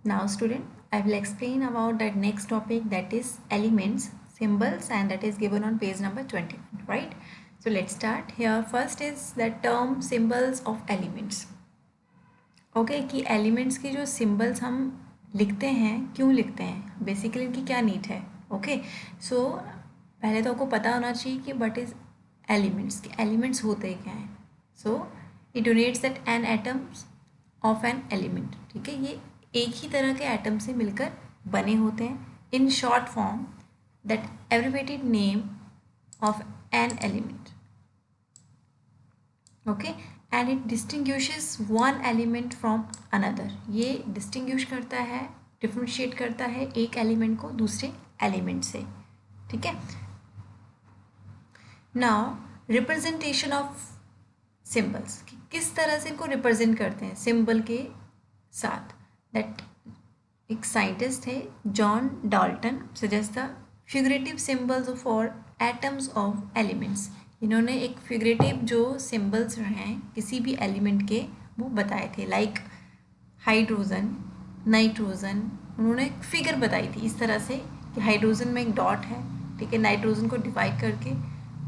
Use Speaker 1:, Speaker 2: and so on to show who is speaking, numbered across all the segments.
Speaker 1: Now student, I will explain about that next topic, that is elements, symbols, and that is given on page number 20, right? So let's start here. First is the term symbols of elements. Okay कि elements की जो symbols हम लिखते हैं क्यों लिखते हैं, basically इनकी क्या नीड है. ओके सो पहले तो आपको पता होना चाहिए कि व्हाट इज एलिमेंट्स, कि एलिमेंट्स होते क्या हैं. So it denotes that an atoms of an element. ठीक है, ये एक ही तरह के एटम से मिलकर बने होते हैं. In short form that abbreviated name of an element. Okay and it distinguishes one element from another. ये डिस्टिंग्विश करता है, डिफ्रेंशिएट करता है एक एलिमेंट को दूसरे एलिमेंट से. ठीक है. नाउ रिप्रेजेंटेशन ऑफ सिंबल्स, किस तरह से इनको रिप्रेजेंट करते हैं सिंबल के साथ. दैट एक साइंटिस्ट थे John Dalton suggest the figurative symbols for atoms of elements. इन्होंने एक फिगरेटिव जो सिंबल्स हैं किसी भी एलिमेंट के वो बताए थे, लाइक हाइड्रोजन, नाइट्रोजन. उन्होंने एक फिगर बताई थी इस तरह से कि हाइड्रोजन में एक डॉट है, ठीक है, नाइट्रोजन को डिवाइड करके,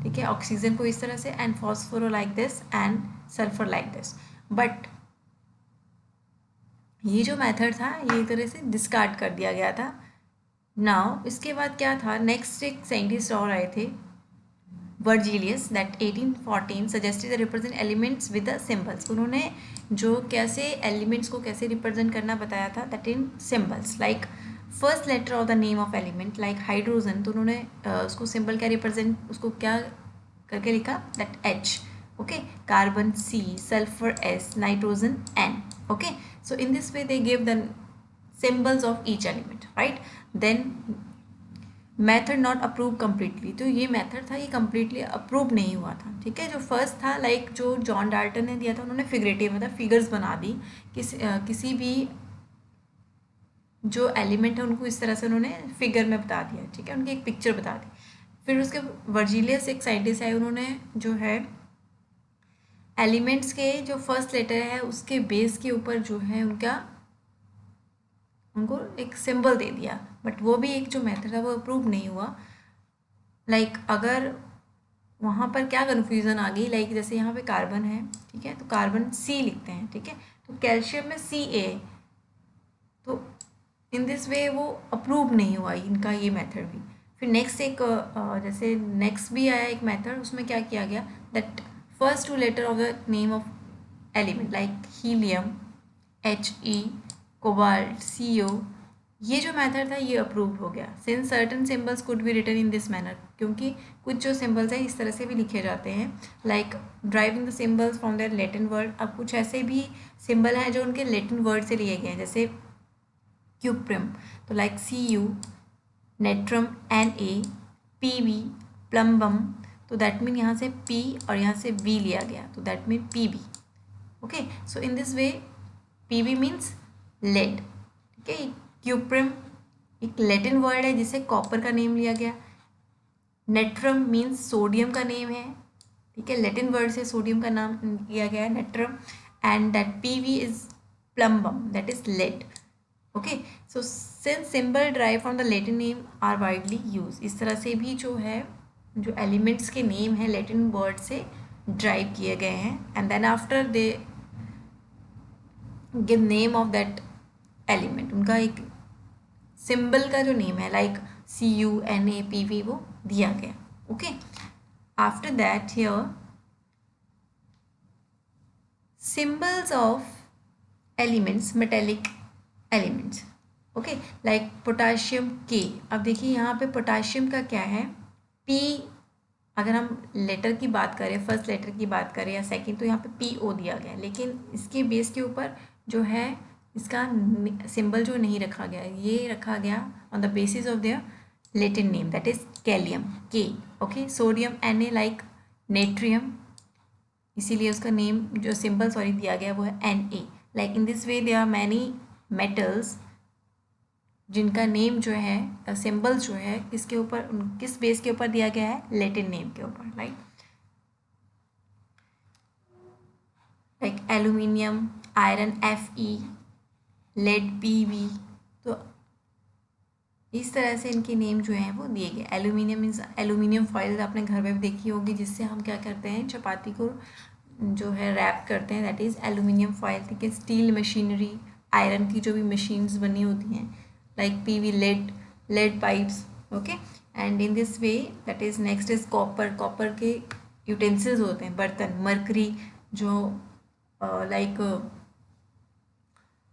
Speaker 1: ठीक है, ऑक्सीजन को इस तरह से, and phosphorus like this and sulphur like this. But ये जो मेथड था ये एक तरह से डिस्कार्ड कर दिया गया था. नाउ इसके बाद क्या था, नेक्स्ट एक साइंटिस्ट और आए थे, Berzelius, that 1814 suggested represent elements with the symbols. उन्होंने जो कैसे एलिमेंट्स को कैसे रिप्रेजेंट करना बताया था, that in symbols, like first letter of the name of element, like hydrogen, तो उन्होंने उसको सिंबल क्या रिप्रेजेंट, उसको क्या करके लिखा, that H. Okay, carbon C, sulphur S, nitrogen N. Okay, so in this way they give the symbols of each element, right? Then method not approve completely, तो ये मेथड था ये कम्प्लीटली अप्रूव नहीं हुआ था. ठीक है, जो फर्स्ट था लाइक जो जॉन डाल्टन ने दिया था, उन्होंने फिगरेटिव मतलब फिगर्स बना दी, किसी भी जो एलिमेंट है उनको इस तरह से उन्होंने फिगर में बता दिया. ठीक है, उनकी एक पिक्चर बता दी. फिर उसके वर्जिलियस एक साइंटिस्ट आए, उन्होंने जो है एलिमेंट्स के जो फर्स्ट लेटर है उसके बेस के ऊपर जो है उनको एक सिंबल दे दिया. बट वो भी एक जो मेथड था वो अप्रूव नहीं हुआ. लाइक अगर वहाँ पर क्या कन्फ्यूज़न आ गई, लाइक जैसे यहाँ पे कार्बन है, ठीक है, तो कार्बन सी लिखते हैं, ठीक है, तो कैल्शियम में सी ए, तो इन दिस वे वो अप्रूव नहीं हुआ इनका ये मेथड भी. फिर नेक्स्ट एक जैसे नेक्स्ट भी आया एक मेथड, उसमें क्या किया गया, that first two letter of the name of element like helium, H E, cobalt, C O, ये जो मेथड था ये अप्रूव हो गया. Since certain symbols could be written in this manner, क्योंकि कुछ जो सिंबल्स हैं इस तरह से भी लिखे जाते हैं, like driving the symbols from their Latin word. अब कुछ ऐसे भी सिंबल हैं जो उनके लैटिन वर्ड से लिए गए हैं, जैसे क्यूप्रिम, तो like C U, natrum N A, P B, plumbum, तो दैट मीन यहाँ से पी और यहाँ से वी लिया गया, तो that mean P B. Okay, so in this way P B means lead. ठीक है, क्यूप्रिम एक लैटिन वर्ड है जिसे कॉपर का नेम लिया गया. नेट्रम मीन्स सोडियम का नेम है, ठीक है, लैटिन वर्ड से सोडियम का नाम लिया गया है natrum. And that P V is plumbum, that is lead. Okay, so since symbol drive from the Latin name are widely use, इस तरह से भी जो है जो एलिमेंट्स के नेम है लैटिन वर्ड से ड्राइव किए गए हैं. And then after they give name of that element, उनका एक सिंबल का जो नेम है like C U N A P V वो दिया गया. Okay, after that here symbols of elements, metallic elements. Okay, like potassium K. अब देखिए यहाँ पे पोटाशियम का क्या है, पी, अगर हम लेटर की बात करें, फर्स्ट लेटर की बात करें या सेकंड, तो यहाँ पे पी ओ दिया गया है, लेकिन इसके बेस के ऊपर जो है इसका सिंबल जो नहीं रखा गया, ये रखा गया on the basis of their Latin name, that is kalium K. Okay, sodium N A like natrium, इसीलिए उसका नेम जो सिंबल सॉरी दिया गया वो है N A. Like in this way there are many metals जिनका नेम जो है सिंबल जो है किसके ऊपर, किस बेस के ऊपर दिया गया है, लैटिन नेम के ऊपर. Like aluminium, iron F E, lead PV। तो इस तरह से इनके नेम जो हैं वो दिए गए। एल्यूमिनियम मीन्स एल्यूमिनियम फॉइल आपने घर पे भी देखी होगी, जिससे हम क्या करते हैं चपाती को जो है रैप करते हैं, दैट इज़ एल्यूमिनियम फॉइल। ठीक है, स्टील मशीनरी, आयरन की जो भी मशीन्स बनी होती हैं like PV, lead pipes. Okay, and in this way that is next is copper. Copper के यूटेंसिल्स होते हैं, बर्तन। मरकरी जो लाइक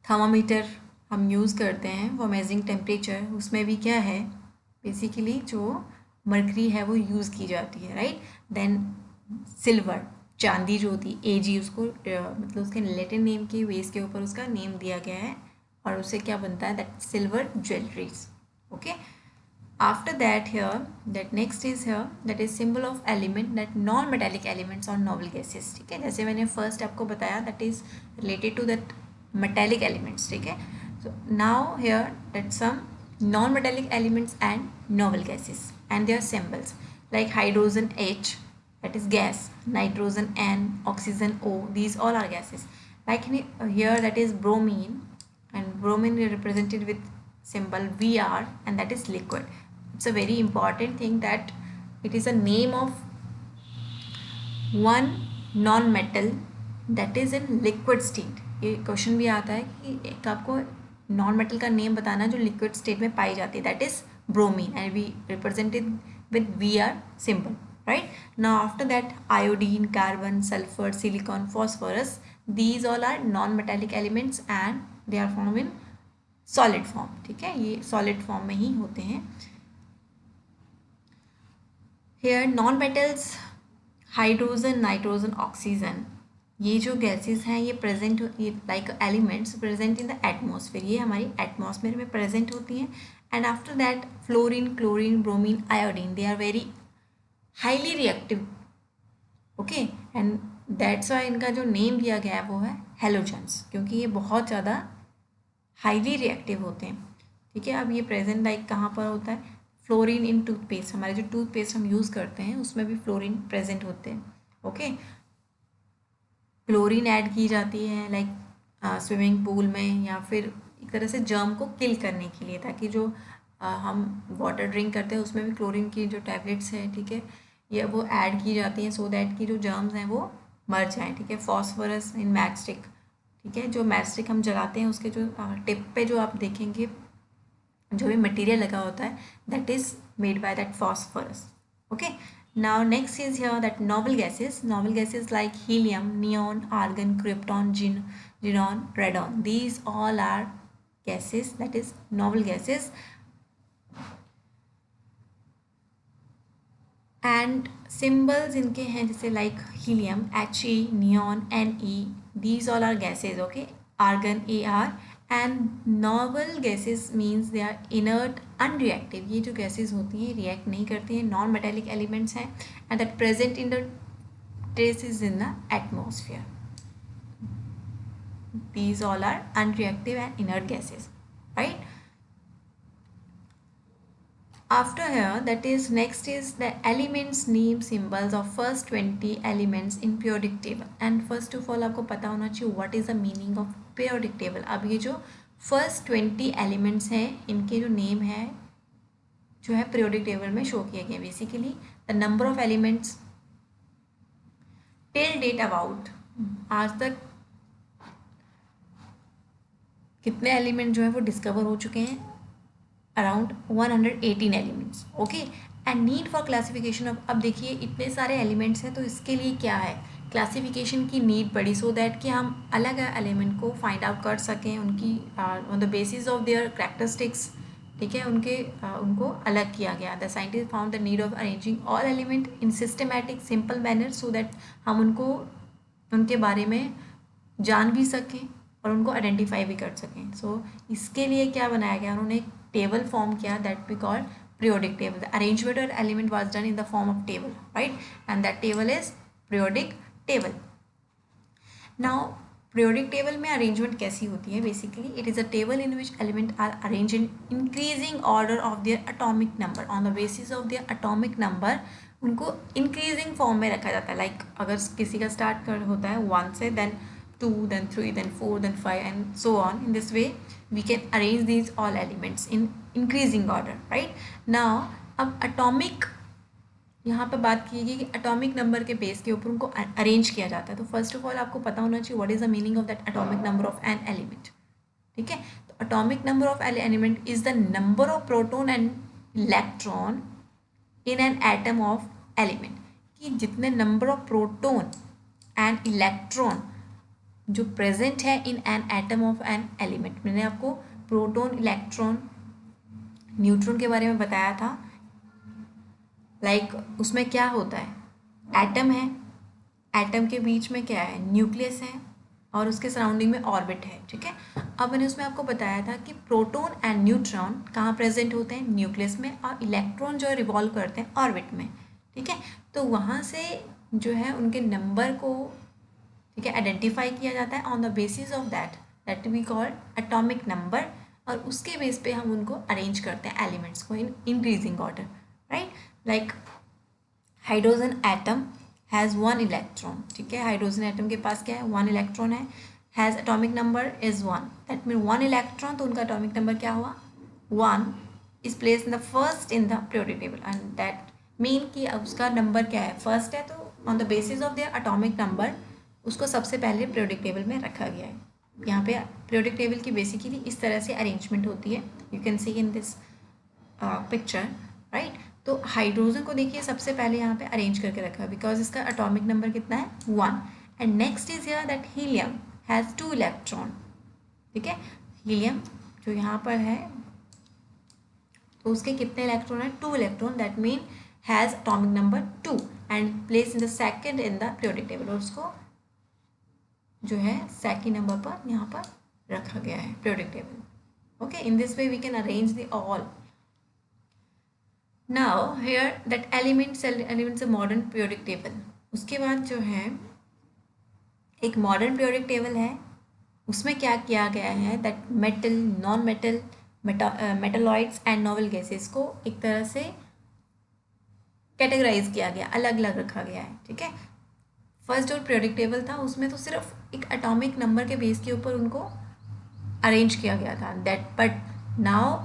Speaker 1: थर्मामीटर हम यूज़ करते हैं वो मेजरिंग टेम्परेचर, उसमें भी क्या है बेसिकली जो मरकरी है वो यूज़ की जाती है, राइट। देन सिल्वर, चांदी जो होती है AG, उसको मतलब उसके लैटिन नेम के बेस के ऊपर उसका नेम दिया गया है और उससे क्या बनता है, that silver jewelleries. Okay, after that here, that next is here, that is symbol of element, that non metallic elements or novel gases। ठीक है, जैसे मैंने फर्स्ट आपको बताया that is related to that metallic elements। ठीक है, so now here that some non metallic elements and novel gases and their symbols like hydrogen H, that is gas, nitrogen N, oxygen O, these all are gases। like here that is bromine, and bromine is represented with symbol Vr, and that is liquid। it's a very important thing that it is a name of one non metal that is in liquid state। ये question भी आता है कि एक आपको non metal का name बताना जो लिक्विड स्टेट में पाई जाती है, that is bromine, and we represented with Vr symbol, right। now after that iodine, carbon, sulfur, silicon, phosphorus, these all are non metallic elements and they are found in solid form। ठीक है, ये solid form में ही होते हैं। here non metals, hydrogen, nitrogen, oxygen, ये जो gases हैं ये प्रेजेंट, ये like elements present in the atmosphere, ये हमारी एटमॉस्फेयर में प्रेजेंट होती हैं। And after that fluorine, chlorine, bromine, iodine, they are very highly reactive. Okay, and that's why इनका जो नेम दिया गया है वो है हेलोजेंस, क्योंकि ये बहुत ज़्यादा हाईली रिएक्टिव होते हैं। ठीक है, अब ये प्रेजेंट लाइक कहाँ पर होता है, फ्लोरीन इन टूथपेस्ट, हमारे जो टूथपेस्ट हम यूज़ करते हैं उसमें भी फ्लोरीन प्रेजेंट होते हैं। ओके, क्लोरीन ऐड की जाती है लाइक स्विमिंग पूल में, या फिर एक तरह से जर्म को किल करने के लिए, ताकि जो हम वाटर ड्रिंक करते हैं उसमें भी क्लोरीन की जो टैबलेट्स हैं, ठीक है, ये वो ऐड की जाती हैं सो दैट कि जो जर्म्स हैं वो मर जाएं। ठीक है, फॉस्फोरस इन मैचस्टिक, ठीक है, जो मैचस्टिक हम जलाते हैं उसके जो टिप पे जो आप देखेंगे जो भी मटेरियल लगा होता है that is made by that phosphorus. Okay, now next is here that novel gases like helium, neon, argon, krypton, xenon, radon, these all are gases, that is novel gases। and symbols इनके हैं जैसे like helium He, neon Ne, these all are gases। okay, argon Ar, and novel gases means they are inert, unreactive। ये जो gases होती हैं react नहीं करती हैं, non metallic elements हैं, and that present in the traces in the atmosphere। these all are unreactive and inert gases, right। after here, that is next is the elements name symbols of first 20 elements in periodic table। and first of all आपको पता होना चाहिए what is the meaning of periodic table। अब ये जो first 20 elements हैं इनके जो नेम है जो है periodic table में शो किए गए। Basically the number of elements till date about, आज तक कितने एलिमेंट जो है वो डिस्कवर हो चुके हैं, around 118 elements. Okay, and need for classification of, अब देखिए इतने सारे एलिमेंट्स हैं तो इसके लिए क्या है, क्लासिफिकेशन की नीड पड़ी सो दैट कि हम अलग एलिमेंट को फाइंड आउट कर सकें उनकी on the basis of there characteristics. ठीक है, उनको अलग किया गया। The scientist found the need of arranging all element in systematic simple manner so that हम उनको उनके बारे में जान भी सकें और उनको आइडेंटिफाई भी कर सकें। सो इसके लिए क्या बनाया गया, उन्होंने एक टेबल फॉर्म किया that we call periodic table। the arrangement or element was done in the form of table, right, and that table is periodic table। now periodic table में arrangement कैसी होती है, basically it is a table in which elements are arranged in increasing order of their atomic number on the basis of their atomic number। उनको increasing form में रखा जाता है। like अगर किसी का start कर होता है 1 से, then 2, then 3, then 4, then 5, and so on. In this way we can arrange these all elements in increasing order, right? Now अब अटोमिक यहाँ पर बात की गई कि अटोमिक नंबर के बेस के ऊपर उनको अरेंज किया जाता है. तो फर्स्ट ऑफ ऑल आपको पता होना चाहिए what is the meaning of that atomic number of an element. ठीक है, तो atomic number of an element is the number of proton and electron in an atom of element. कि जितने number of proton and electron जो present है in an atom of an element. मैंने आपको proton, electron, neutron के बारे में बताया था. उसमें क्या होता है, एटम है, एटम के बीच में क्या है, न्यूक्लियस है, और उसके सराउंडिंग में ऑर्बिट है. ठीक है, अब मैंने उसमें आपको बताया था कि प्रोटॉन एंड न्यूट्रॉन कहाँ प्रेजेंट होते हैं, न्यूक्लियस में, और इलेक्ट्रॉन जो है रिवॉल्व करते हैं ऑर्बिट में. ठीक है, तो वहाँ से जो है उनके नंबर को, ठीक है, आइडेंटिफाई किया जाता है on the basis of that we called atomic number. और उसके बेस पे हम उनको अरेंज करते हैं एलिमेंट्स को in increasing order, right. Like hydrogen atom has 1 electron. ठीक है, हाइड्रोजन एटम के पास क्या है, 1 इलेक्ट्रॉन है. Has atomic number is 1. That mean 1 electron, तो उनका एटॉमिक नंबर क्या हुआ, 1 is place in the first in the periodic table. And that mean कि अब उसका नंबर क्या है, फर्स्ट है, तो on the basis of their atomic number उसको सबसे पहले पीरियोडिक टेबल में रखा गया है. यहाँ पे पीरियोडिक टेबल की बेसिकली इस तरह से अरेंजमेंट होती है. You can see in this picture, right. तो हाइड्रोजन को देखिए सबसे पहले यहाँ पे अरेंज करके रखा है बिकॉज इसका एटॉमिक नंबर कितना है, 1. And next is here that helium has 2 electron. ठीक है, हीलियम जो यहाँ पर है तो उसके कितने इलेक्ट्रॉन है, 2 electron. That mean has atomic number 2 and place in the second in the periodic table. और उसको जो है सेकेंड नंबर पर यहाँ पर रखा गया है periodic table. Okay, in this way we can arrange the all. Now here that elements modern periodic table. उसके बाद जो है एक मॉडर्न पीरियोडिक टेबल है, उसमें क्या किया गया है that metal, non metal, metalloids and noble gases को एक तरह से कैटेगराइज किया गया, अलग अलग रखा गया है. ठीक है, फर्स्ट जो पीरियोडिक टेबल था उसमें तो सिर्फ एक एटॉमिक नंबर के बेस के ऊपर उनको अरेंज किया गया था दैट. बट नाउ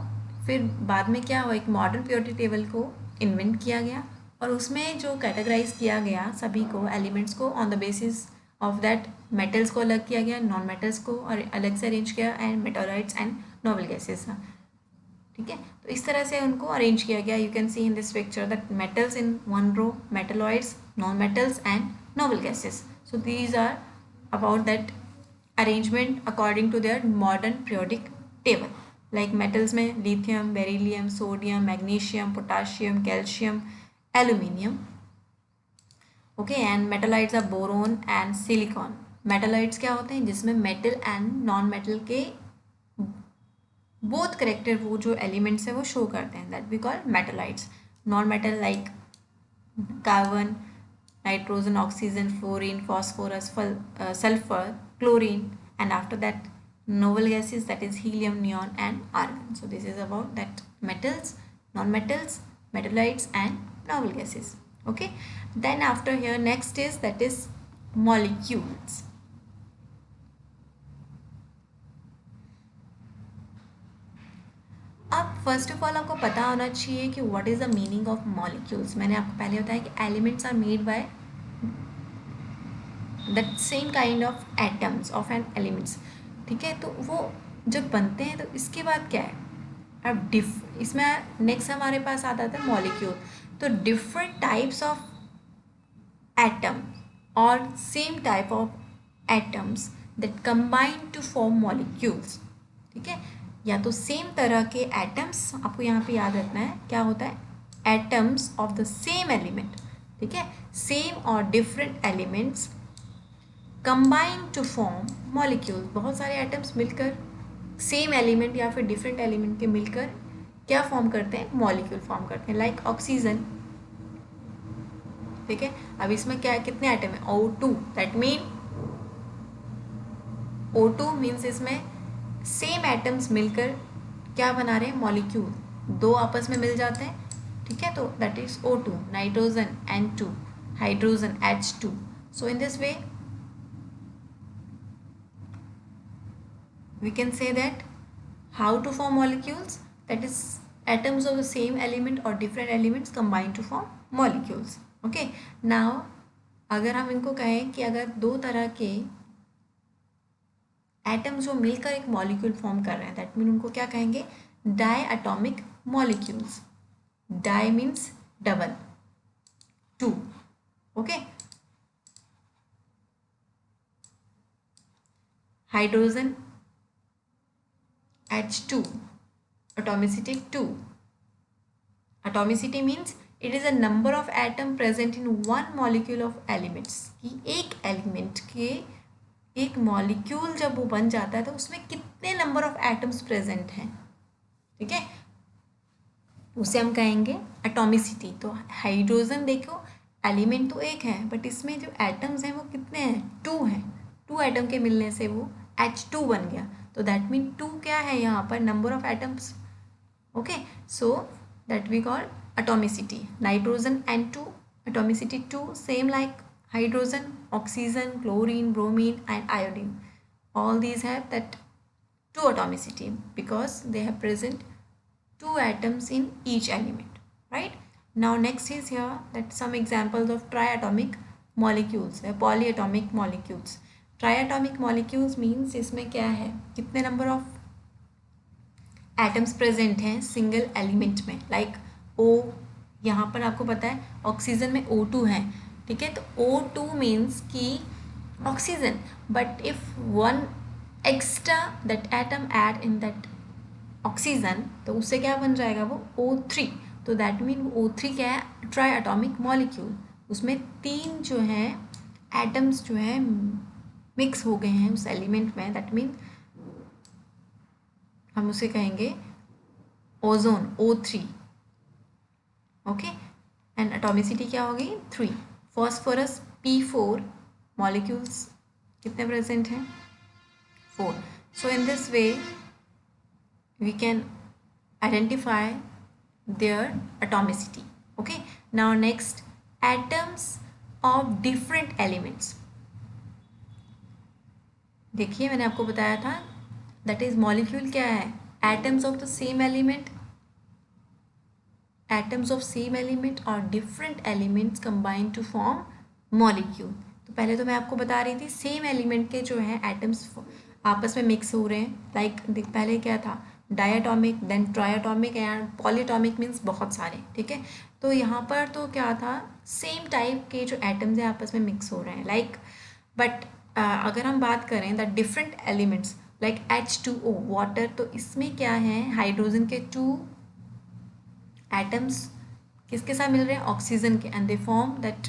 Speaker 1: फिर बाद में क्या हुआ, एक मॉडर्न पीरियोडिक टेबल को इन्वेंट किया गया और उसमें जो कैटेगराइज किया गया सभी को, एलिमेंट्स को, on the basis of that metals को अलग किया गया, नॉन मेटल्स को और अलग से अरेंज किया, and metalloids and noble gases. ठीक है, तो इस तरह से उनको अरेंज किया गया. You can see in this picture that metals in 1 row, metalloids, non metals and noble gases. So these are about that arrangement according to their modern periodic table. Like metals में lithium, beryllium, sodium, magnesium, potassium, calcium, aluminium. Okay, and metallides are boron and silicon. Metallides क्या होते हैं, जिसमें metal and non-metal के both character वो जो elements है वो show करते हैं, that we call metallides. Non-metal like carbon, nitrogen, oxygen, fluorine, phosphorus, sulfur, chlorine, and after that noble gases, that is helium, neon and argon. So this is about that metals, non-metals, metallides and noble gases. Okay, then after here next is that is molecules. अब first of all आपको पता होना चाहिए कि what is the meaning of molecules. मैंने आपको पहले बताया कि elements are made by that same kind of atoms of an elements. ठीक है, तो वो जब बनते हैं तो इसके बाद क्या है, अब इसमें नेक्स्ट हमारे पास आता था मॉलिक्यूल. तो डिफरेंट टाइप्स ऑफ एटम और same type of atoms that combine to form molecules. ठीक है, या तो सेम तरह के एटम्स, आपको यहाँ पे याद रखना है क्या होता है, atoms of the same element. ठीक है, सेम और different elements combine to form molecules. बहुत सारे एटम्स मिलकर सेम एलिमेंट या फिर डिफरेंट एलिमेंट के मिलकर क्या फॉर्म करते हैं, मॉलिक्यूल फॉर्म करते हैं. Like oxygen. ठीक है, अब इसमें क्या है, कितने एटम है, O2. That mean O2 means इसमें सेम एटम्स मिलकर क्या बना रहे हैं, मॉलिक्यूल. 2 आपस में मिल जाते हैं. ठीक है, तो that is O2. Nitrogen N2, hydrogen H2. So in this way we can say that how to form molecules, that is atoms of the same element or different elements combine to form molecules. okay, now अगर हम इनको कहें कि अगर दो तरह के atoms जो मिलकर एक मॉलिक्यूल फॉर्म कर रहे हैं, दैट मीन उनको क्या कहेंगे, di atomic molecules. Di means double, two. Okay, hydrogen H2, atomicity 2. Atomicity means it is a number of atom present in one molecule of elements. कि एक एलिमेंट के एक मॉलिक्यूल जब वो बन जाता है तो उसमें कितने नंबर ऑफ एटम्स प्रेजेंट हैं. ठीक है, उसे हम कहेंगे एटॉमिसिटी. तो हाइड्रोजन देखो, एलिमेंट तो एक है बट इसमें जो एटम्स हैं वो कितने हैं, 2 हैं. 2 एटम के मिलने से वो H2 बन गया. तो दैट मीन 2 क्या है यहाँ पर, number of atoms. Okay, so that we call atomicity. Nitrogen N2, atomicity 2, same like hydrogen, oxygen, chlorine, bromine and iodine. All these have that 2 atomicity because they have present 2 atoms in each element, right? Now next is here that some examples of triatomic molecules, polyatomic molecules. Triatomic molecules means इसमें क्या है, कितने number of atoms present हैं single element में. Like O, यहाँ पर आपको पता है ऑक्सीजन में O2 है. ठीक है, तो O2 मीन्स कि oxygen, but if one extra that atom add in that oxygen तो उससे क्या बन जाएगा वो O3. तो दैट मीन O3 क्या है, ट्राई एटॉमिक मॉलिक्यूल. उसमें 3 जो हैं एटम्स जो हैं मिक्स हो गए हैं उस एलिमेंट में. दैट मीन हम उसे कहेंगे ozone, O3. Okay, and atomicity क्या होगी, 3. फॉस्फोरस P4 मॉलिक्यूल्स कितने प्रेजेंट हैं, 4. So in this way we can identify their atomicity. Okay, now next, atoms of different elements. देखिए मैंने आपको बताया था दैट इज मॉलिक्यूल क्या है, atoms of the same element, atoms of same element or different elements combine to form molecule. तो पहले तो मैं आपको बता रही थी सेम एलिमेंट के जो है एटम्स आपस में मिक्स हो रहे हैं. लाइक पहले क्या था, diatomic, then ट्रायटॉमिक and polyatomic means बहुत सारे. ठीक है, तो यहाँ पर तो क्या था, सेम टाइप के जो एटम्स हैं आपस में मिक्स हो रहे हैं. लाइक बट अगर हम बात करें the different elements like H2O water, तो इसमें क्या है, हाइड्रोजन के 2 एटम्स किसके साथ मिल रहे हैं, ऑक्सीजन के, and they form that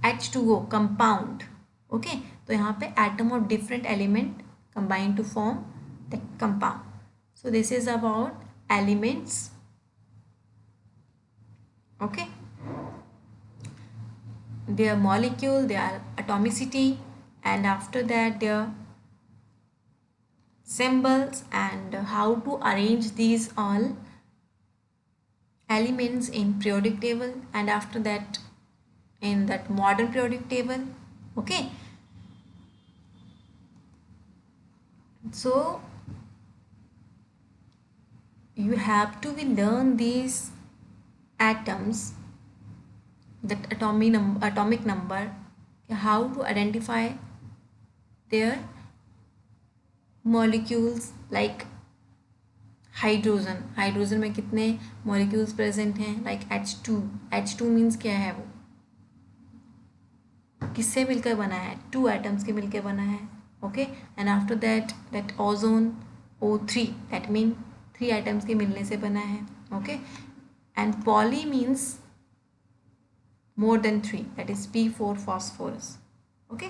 Speaker 1: H2O compound. Okay, तो यहाँ पे atom of different element combine to form that compound. So this is about elements. Okay, their molecule, their atomicity, and after that their symbols and how to arrange these all elements in periodic table, and after that in that modern periodic table. Okay, so you have to learn these atoms, that atomic number, how to identify their molecules. like hydrogen में कितने molecules present हैं, like H2 means क्या है, वो किससे मिलकर बना है, 2 एटम्स के मिलकर बना है. Okay, and after that ozone O3, that mean 3 atoms के मिलने से बना है. Okay, and poly means more than 3, that is P4 phosphorus. Okay.